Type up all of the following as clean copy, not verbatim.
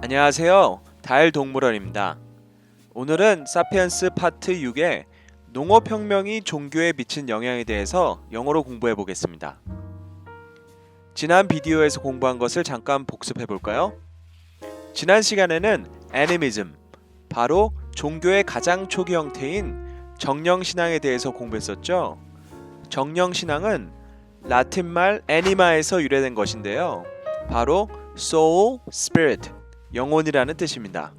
안녕하세요. 달동물원입니다. 오늘은 사피엔스 파트 6의 농업혁명이 종교에 미친 영향에 대해서 영어로 공부해 보겠습니다. 지난 비디오에서 공부한 것을 잠깐 복습해 볼까요? 지난 시간에는 애니미즘, 바로 종교의 가장 초기 형태인 정령신앙에 대해서 공부했었죠. 정령신앙은 라틴말 애니마에서 유래된 것인데요. 바로 soul, spirit, 영혼이라는 뜻입니다.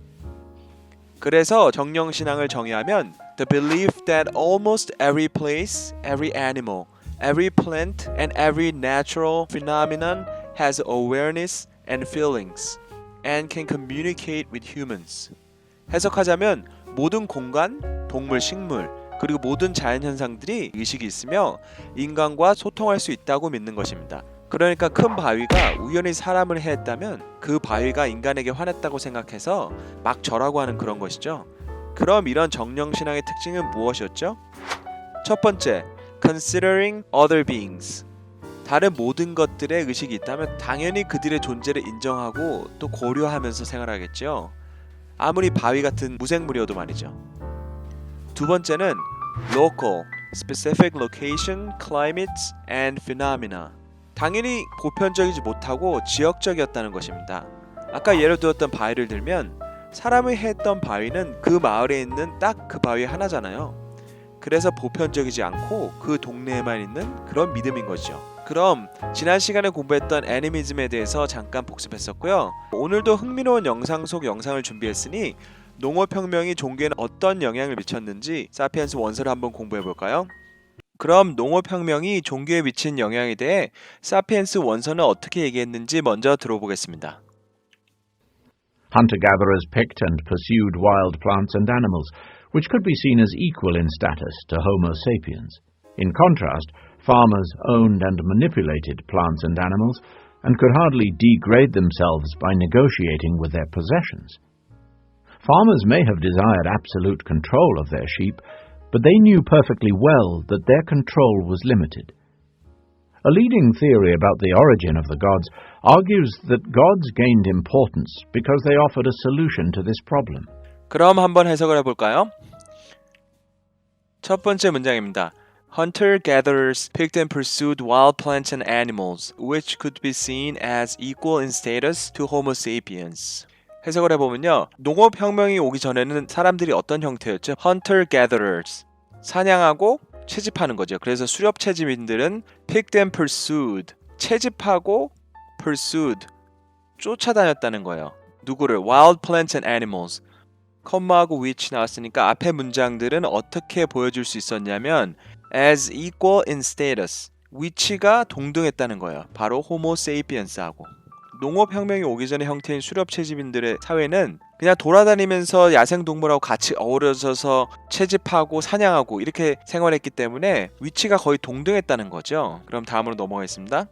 그래서 정령신앙을 정의하면 the belief that almost every place, every animal, every plant, and every natural phenomenon has awareness and feelings and can communicate with humans. 해석하자면 모든 공간, 동물, 식물, 그리고 모든 자연현상들이 의식이 있으며 인간과 소통할 수 있다고 믿는 것입니다. 그러니까 큰 바위가 우연히 사람을 해했다면 그 바위가 인간에게 화냈다고 생각해서 막 절하고 하는 그런 것이죠. 그럼 이런 정령신앙의 특징은 무엇이었죠? 첫 번째, considering other beings. 다른 모든 것들의 의식이 있다면 당연히 그들의 존재를 인정하고 또 고려하면서 생활하겠죠. 아무리 바위 같은 무생물이어도 말이죠. 두 번째는 local, specific location, climates, and phenomena. 당연히 보편적이지 못하고 지역적이었다는 것입니다. 아까 예를 들었던 바위를 들면 사람이 했던 바위는 그 마을에 있는 딱 그 바위 하나잖아요. 그래서 보편적이지 않고 그 동네에만 있는 그런 믿음인 거죠. 그럼 지난 시간에 공부했던 애니미즘에 대해서 잠깐 복습했었고요. 오늘도 흥미로운 영상 속 영상을 준비했으니 농업혁명이 종교에는 어떤 영향을 미쳤는지 사피엔스 원서를 한번 공부해볼까요? 그럼 농업혁명이 종교에 미친 영향에 대해 사피엔스 원서는 어떻게 얘기했는지 먼저 들어보겠습니다. Hunter-gatherers picked and pursued wild plants and animals, which could be seen as equal in status to Homo sapiens. In contrast, farmers owned and manipulated plants and animals, and could hardly degrade themselves by negotiating with their possessions. Farmers may have desired absolute control of their sheep, but they knew perfectly well that their control was limited. A leading theory about the origin of the gods argues that gods gained importance because they offered a solution to this problem. 그럼 한번 해석을 해볼까요? 첫 번째 문장입니다. Hunter-gatherers picked and pursued wild plants and animals, which could be seen as equal in status to Homo sapiens. 해석을 해보면요. 농업혁명이 오기 전에는 사람들이 어떤 형태였죠? Hunter-gatherers, 사냥하고 채집하는 거죠. 그래서 수렵채집인들은 picked and pursued, 채집하고 pursued, 쫓아다녔다는 거예요. 누구를? Wild plants and animals. 컴마하고 which 나왔으니까 앞에 문장들은 어떻게 보여줄 수 있었냐면 as equal in status, 위치가 동등했다는 거예요. 바로 Homo sapiens하고. 농업혁명이 오기 전의 형태인 수렵채집인들의 사회는 그냥 돌아다니면서 야생동물하고 같이 어우러져서 채집하고 사냥하고 이렇게 생활했기 때문에 위치가 거의 동등했다는 거죠. 그럼 다음으로 넘어가겠습니다.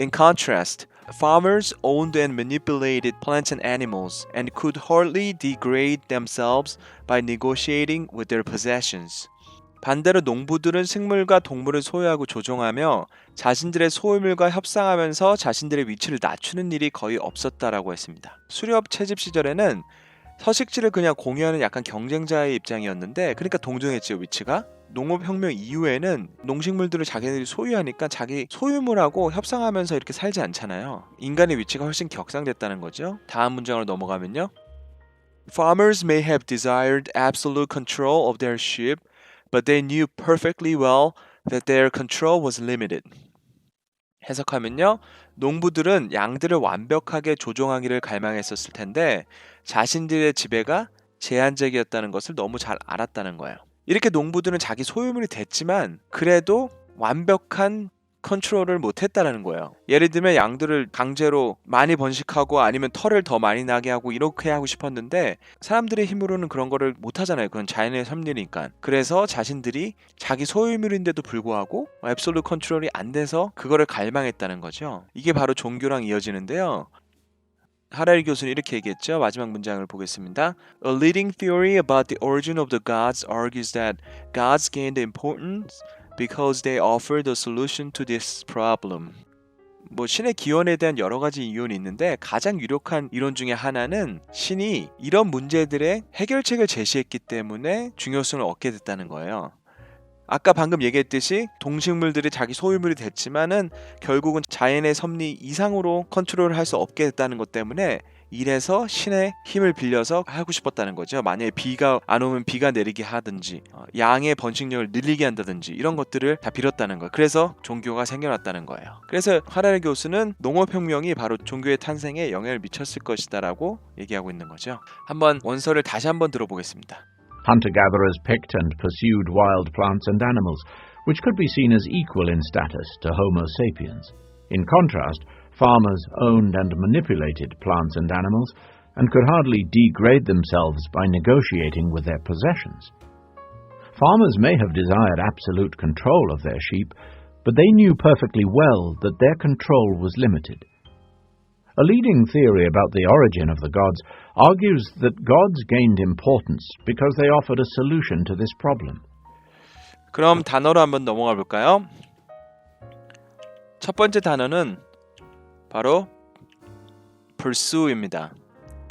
In contrast, farmers owned and manipulated plants and animals and could hardly degrade themselves by negotiating with their possessions. 반대로 농부들은 식물과 동물을 소유하고 조종하며 자신들의 소유물과 협상하면서 자신들의 위치를 낮추는 일이 거의 없었다라고 했습니다. 수렵 채집 시절에는 서식지를 그냥 공유하는 약간 경쟁자의 입장이었는데 그러니까 동등했죠, 위치가. 농업혁명 이후에는 농식물들을 자기들이 소유하니까 자기 소유물하고 협상하면서 이렇게 살지 않잖아요. 인간의 위치가 훨씬 격상됐다는 거죠. 다음 문장으로 넘어가면요. Farmers may have desired absolute control of their sheep, but they knew perfectly well that their control was limited. 해석하면요. 농부들은 양들을 완벽하게 조종하기를 갈망했었을 텐데 자신들의 지배가 제한적이었다는 것을 너무 잘 알았다는 거예요. 이렇게 농부들은 자기 소유물이 됐지만 그래도 완벽한 컨트롤을 못했다는 거예요. 예를 들면 양들을 강제로 많이 번식하고 아니면 털을 더 많이 나게 하고 이렇게 하고 싶었는데 사람들의 힘으로는 그런 거를 못하잖아요. 그건 자연의 섭리니까. 그래서 자신들이 자기 소유물인데도 불구하고 앱솔루트 컨트롤이 안 돼서 그거를 갈망했다는 거죠. 이게 바로 종교랑 이어지는데요. 하라리 교수는 이렇게 얘기했죠. 마지막 문장을 보겠습니다. A leading theory about the origin of the gods argues that gods gained importance because they offered a solution to this problem. 뭐 신의 기원에 대한 여러 가지 이론이 있는데 가장 유력한 이론 중에 하나는 신이 이런 문제들의 해결책을 제시했기 때문에 중요성을 얻게 됐다는 거예요. 아까 방금 얘기했듯이 동식물들이 자기 소유물이 됐지만은 결국은 자연의 섭리 이상으로 컨트롤을 할 수 없게 됐다는 것 때문에 이래서 신의 힘을 빌려서 하고 싶었다는 거죠. 만약에 비가 안 오면 비가 내리게 하든지 양의 번식력을 늘리게 한다든지 이런 것들을 다 빌었다는 거예요. 그래서 종교가 생겨났다는 거예요. 그래서 하라리 교수는 농업혁명이 바로 종교의 탄생에 영향을 미쳤을 것이다 라고 얘기하고 있는 거죠. 한번 원서를 다시 한번 들어보겠습니다. Hunter-gatherers picked and pursued wild plants and animals, which could be seen as equal in status to Homo sapiens. In contrast, farmers owned and manipulated plants and animals, and could hardly degrade themselves by negotiating with their possessions. Farmers may have desired absolute control of their sheep, but they knew perfectly well that their control was limited. A leading theory about the origin of the gods argues that gods gained importance because they offered a solution to this problem. 그럼 단어로 한번 넘어가 볼까요? 첫 번째 단어는 바로 pursue입니다.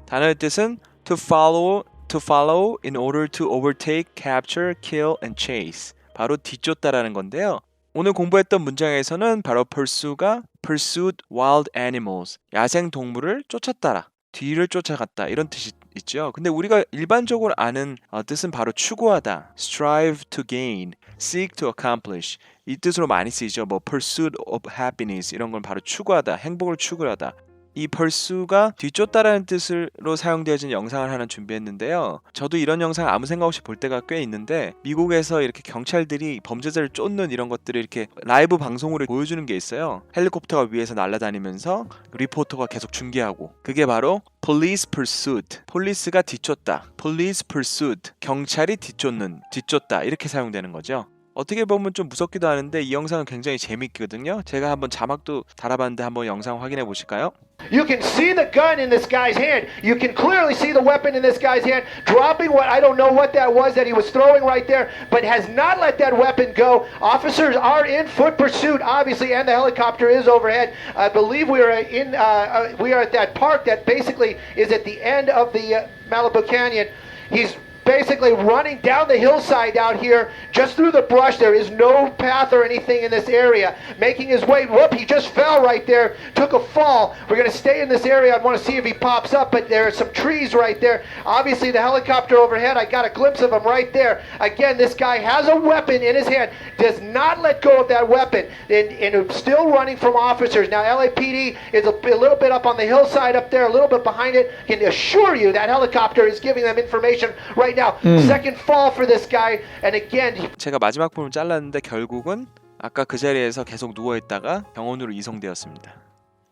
단어의 뜻은 to follow in order to overtake, capture, kill, and chase. 바로 뒤쫓다라는 건데요. 오늘 공부했던 문장에서는 바로 pursue가 pursued wild animals, 야생 동물을 쫓았다라, 뒤를 쫓아갔다 이런 뜻이 있죠. 근데 우리가 일반적으로 아는 뜻은 바로 추구하다, strive to gain, seek to accomplish 이 뜻으로 많이 쓰이죠. 뭐 pursuit of happiness 이런 건 바로 추구하다, 행복을 추구하다. 이 pursue가 뒤쫓다라는 뜻으로 사용되어진 영상을 하나 준비했는데요. 저도 이런 영상 아무 생각 없이 볼 때가 꽤 있는데 미국에서 이렇게 경찰들이 범죄자를 쫓는 이런 것들을 이렇게 라이브 방송으로 보여주는 게 있어요. 헬리콥터가 위에서 날아다니면서 리포터가 계속 중계하고 그게 바로 police pursuit, 폴리스가 뒤쫓다, police pursuit, 경찰이 뒤쫓다 이렇게 사용되는 거죠. 어떻게 보면 좀 무섭기도 하는데 이 영상은 굉장히 재밌거든요. 제가 한번 자막도 달아봤는데 한번 영상 확인해 보실까요? You can see the gun in this guy's hand. You can clearly see the weapon in this guy's hand, dropping what I don't know what that was that he was throwing right there, but has not let that weapon go. Officers are in foot pursuit, obviously, and the helicopter is overhead. I believe we are at that park that basically is at the end of the Malibu Canyon. He's basically running down the hillside out here just through the brush. There is no path or anything in this area, making his way. Whoop, he just fell right there, took a fall. We're going to stay in this area. I want to see if he pops up, but there are some trees right there. Obviously the helicopter overhead, I got a glimpse of him right there. Again, this guy has a weapon in his hand, does not let go of that weapon, and still running from officers. Now LAPD is a little bit up on the hillside up there, a little bit behind it. Can assure you that helicopter is giving them information right now. Second fall for this guy, and again. 제가 마지막 부분 잘랐는데 결국은 아까 그 자리에서 계속 누워있다가 병원으로 이송되었습니다.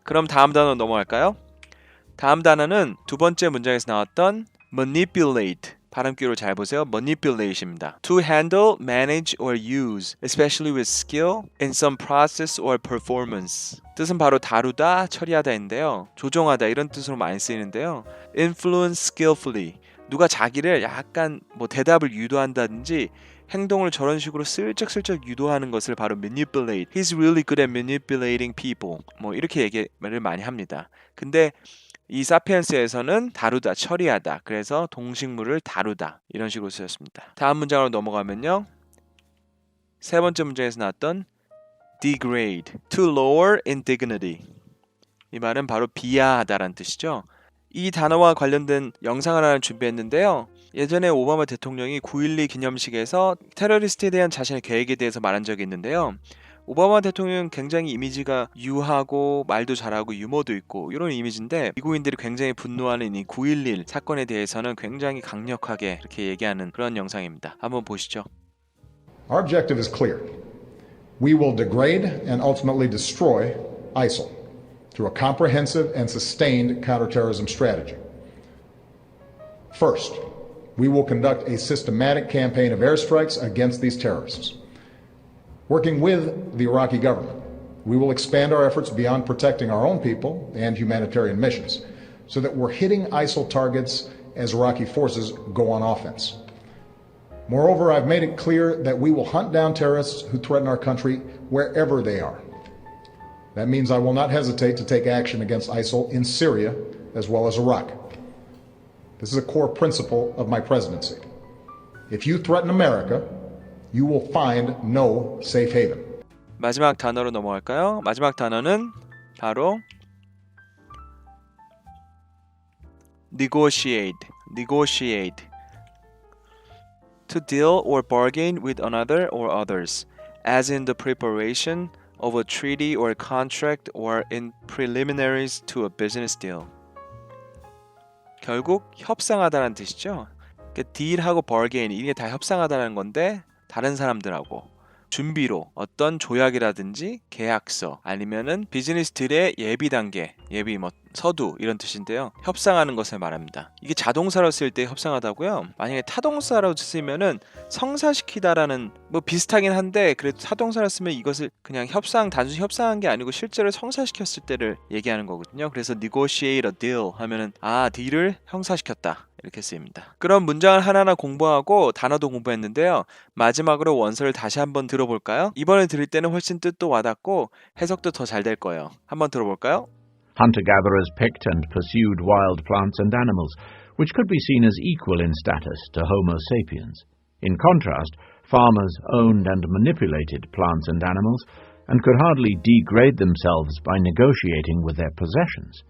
그럼 다음 단어 넘어갈까요? 다음 단어는 두 번째 문장에서 나왔던 manipulate. 발음기로 잘 보세요. manipulate입니다. To handle, manage, or use, especially with skill in some process or performance. 뜻은 바로 다루다, 처리하다인데요. 조종하다 이런 뜻으로 많이 쓰이는데요. Influence skillfully. 누가 자기를 약간 뭐 대답을 유도한다든지 행동을 저런 식으로 슬쩍슬쩍 유도하는 것을 바로 manipulate. He's really good at manipulating people. 뭐 이렇게 얘기를 많이 합니다. 근데 이 사피엔스에서는 다루다, 처리하다. 그래서 동식물을 다루다. 이런 식으로 쓰였습니다. 다음 문장으로 넘어가면요. 세 번째 문장에서 나왔던 degrade, to lower in dignity. 이 말은 바로 비하하다라는 뜻이죠. 이 단어와 관련된 영상을 하나 준비했는데요. 예전에 오바마 대통령이 9.12 기념식에서 테러리스트에 대한 자신의 계획에 대해서 말한 적이 있는데요. 오바마 대통령은 굉장히 이미지가 유하고 말도 잘하고 유머도 있고 이런 이미지인데 미국인들이 굉장히 분노하는 이 9.11 사건에 대해서는 굉장히 강력하게 이렇게 얘기하는 그런 영상입니다. 한번 보시죠. Our objective is clear. We will degrade and ultimately destroy ISIL through a comprehensive and sustained counterterrorism strategy. First, we will conduct a systematic campaign of airstrikes against these terrorists. Working with the Iraqi government, we will expand our efforts beyond protecting our own people and humanitarian missions so that we're hitting ISIL targets as Iraqi forces go on offense. Moreover, I've made it clear that we will hunt down terrorists who threaten our country wherever they are. That means I will not hesitate to take action against ISIL in Syria as well as Iraq. This is a core principle of my presidency. If you threaten America, you will find no safe haven. 마지막 단어로 넘어갈까요? 마지막 단어는 바로 negotiate. To deal or bargain with another or others, as in the preparation of a treaty or contract or in preliminaries to a business deal. 결국 협상하다는 뜻이죠. 그러니까 딜하고 bargain 이게 다 협상하다는 건데 다른 사람들하고 준비로 어떤 조약이라든지 계약서 아니면은 비즈니스 딜의 예비 단계, 예비 서두 이런 뜻인데요. 협상하는 것을 말합니다. 이게 자동사로 쓸 때 협상하다고요. 만약에 타동사로 쓰면은 성사시키다라는 비슷하긴 한데 그래도 타동사로 쓰면 이것을 그냥 단순히 협상한 게 아니고 실제로 성사시켰을 때를 얘기하는 거거든요. 그래서 negotiate a deal 하면은 딜을 형사시켰다. 이렇게 쓰입니다. 그럼 문장을 하나하나 공부하고 단어도 공부했는데요. 마지막으로 원서를 다시 한번 들어볼까요? 이번에 들을 때는 훨씬 뜻도 와닿고 해석도 더 잘 될 거예요. 한번 들어볼까요? Hunter-gatherers picked and pursued wild plants and animals, which could be seen as equal in status to Homo sapiens. In contrast, farmers owned and manipulated plants and animals, and could hardly degrade themselves by negotiating with their possessions.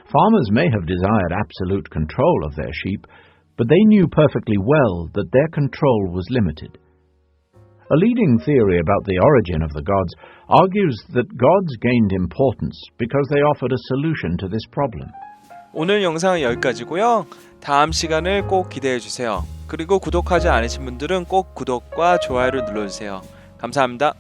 Farmers may have desired absolute control of their sheep, but they knew perfectly well that their control was limited. A leading theory about the origin of the gods argues that gods gained importance because they offered a solution to this problem. 오늘 영상은 여기까지고요. 다음 시간을 꼭 기대해 주세요. 그리고 구독하지 않으신 분들은 꼭 구독과 좋아요를 눌러주세요. 감사합니다.